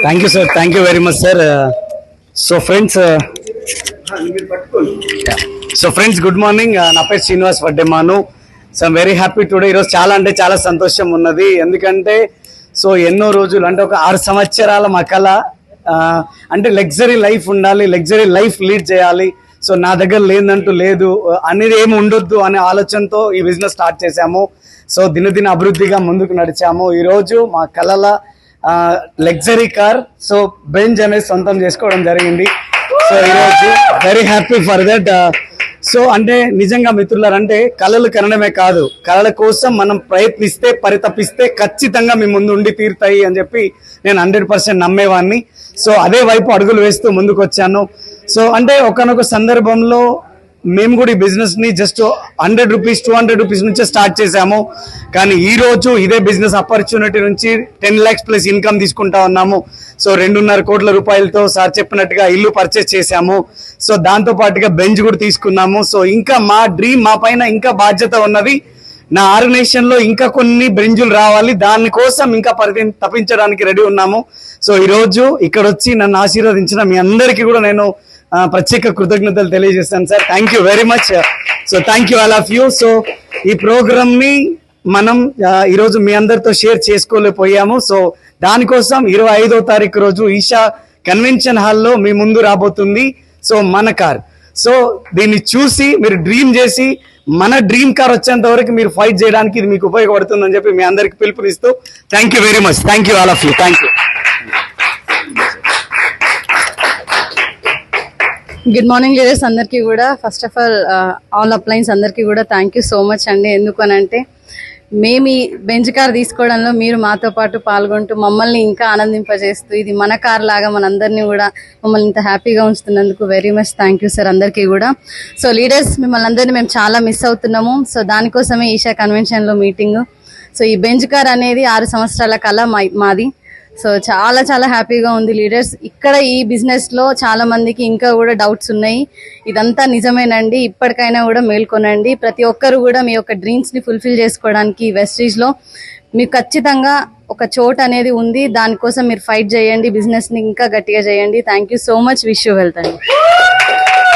Thank you sir, thank you very much sir. So friends good morning. నా పేరు Srinivas Vaddemanu. So I'm very happy today. ఈరోజు చాలా అంటే చాలా సంతోషం ఉన్నది. ఎందుకంటే సో ఎన్నో రోజులు అంటే ఒక 6 సంవత్సరాల మా కళ అంటే లగ్జరీ లైఫ్ ఉండాలి, లగ్జరీ లైఫ్ లీడ్ చేయాలి. సో నా దగ్గర లేదంటూ లేదు అనేది ఏమి ఉండొద్దు అనే ఆలోచనతో ఈ బిజినెస్ స్టార్ట్ చేశాము. సో దినదిన అభివృద్ధిగా ముందుకు నడిచాము. ఈరోజు మా కళల లగ్జరీ కార్ సో బెంజ్ అనేది సొంతం చేసుకోవడం జరిగింది. సో ఈరోజు very happy for that. So అంటే నిజంగా మిత్రులారంటే కళలు కనడమే కాదు, కళల కోసం మనం ప్రయత్నిస్తే పరితపిస్తే ఖచ్చితంగా మీ ముందు ఉండి తీరుతాయి అని చెప్పి నేను 100% నమ్మేవాడిని. సో అదే వైపు అడుగులు వేస్తూ ముందుకు వచ్చాను. సో అంటే ఒకనొక సందర్భంలో మేము కూడా ఈ బిజినెస్ ని జస్ట్ 100 రూపీస్ 200 రూపీస్ నుంచే స్టార్ట్ చేశాము. కానీ ఈ రోజు ఇదే బిజినెస్ ఆపర్చునిటీ నుంచి 10 lakhs ప్లస్ ఇన్కమ్ తీసుకుంటా ఉన్నాము. సో 2.5 కోట్ల రూపాయలతో సార్ చెప్పినట్టుగా ఇల్లు పర్చేస్ చేశాము. సో దాంతో పాటుగా బెంచ్ కూడా తీసుకున్నాము. సో ఇంకా మా డ్రీమ్, మా పైన ఇంకా బాధ్యత ఉన్నది. నా ఆర్గనైజేషన్ లో ఇంకా కొన్ని బెంజులు రావాలి, దానికోసం ఇంకా తప్పించడానికి రెడీ ఉన్నాము. సో ఈ రోజు ఇక్కడ వచ్చి నన్ను ఆశీర్వదించిన మీ అందరికీ కూడా నేను ప్రత్యేక కృతజ్ఞతలు తెలియజేస్తాను sir. Thank you very much. So thank you all of you. So ఈ ప్రోగ్రామ్ ని మనం ఈరోజు మీ అందరితో షేర్ చేసుకోలేకపోయాము. సో దానికోసం 25వ తారీఖు రోజు ఈషా కన్వెన్షన్ హాల్లో మీ ముందు రాబోతుంది సో మన కార్. సో దీన్ని చూసి మీరు డ్రీమ్ చేసి మన డ్రీమ్ కార్ వచ్చేంత వరకు మీరు ఫైట్ చేయడానికి ఇది మీకు ఉపయోగపడుతుందని చెప్పి మీ అందరికి పిలుపునిస్తూ thank you very much. Thank you all of you. Thank you. Good morning leaders అందరికీ కూడా. ఫస్ట్ ఆఫ్ ఆల్ అప్లయన్స్ అందరికీ కూడా థ్యాంక్ యూ సో మచ్ అండి. ఎందుకనంటే మేము ఈ బెంచ్ కార్ తీసుకోవడంలో మీరు మాతో పాటు పాల్గొంటూ మమ్మల్ని ఇంకా ఆనందింపజేస్తూ ఇది మన కార్ లాగా మనందరినీ కూడా మమ్మల్ని ఇంత హ్యాపీగా ఉంచుతున్నందుకు very much thank you sir అందరికీ కూడా. సో లీడర్స్ మిమ్మల్ని అందరినీ మేము చాలా మిస్ అవుతున్నాము. సో దానికోసమే ఈషా కన్వెన్షన్లో మీటింగ్. సో ఈ బెంచ్ కార్ అనేది 6 సంవత్సరాల కళ మాది. సో చాలా చాలా హ్యాపీగా ఉంది లీడర్స్. ఇక్కడ ఈ బిజినెస్ లో చాలా మందికి ఇంకా కూడా డౌట్స్ ఉన్నాయి. ఇదంతా నిజమేనండి. ఇప్పటికైనా కూడా మేల్కొనండి. ప్రతి ఒక్కరు కూడా మీ యొక్క డ్రీమ్స్ ని ఫుల్ఫిల్ చేసుకోవడానికి వెస్టీజ్ లో మీకు ఖచ్చితంగా ఒక చోట్ అనేది ఉంది. దానికోసం మీరు ఫైట్ చేయండి, బిజినెస్ ని ఇంకా గట్టిగా చేయండి. Thank you so much. Wish you wealth అండి.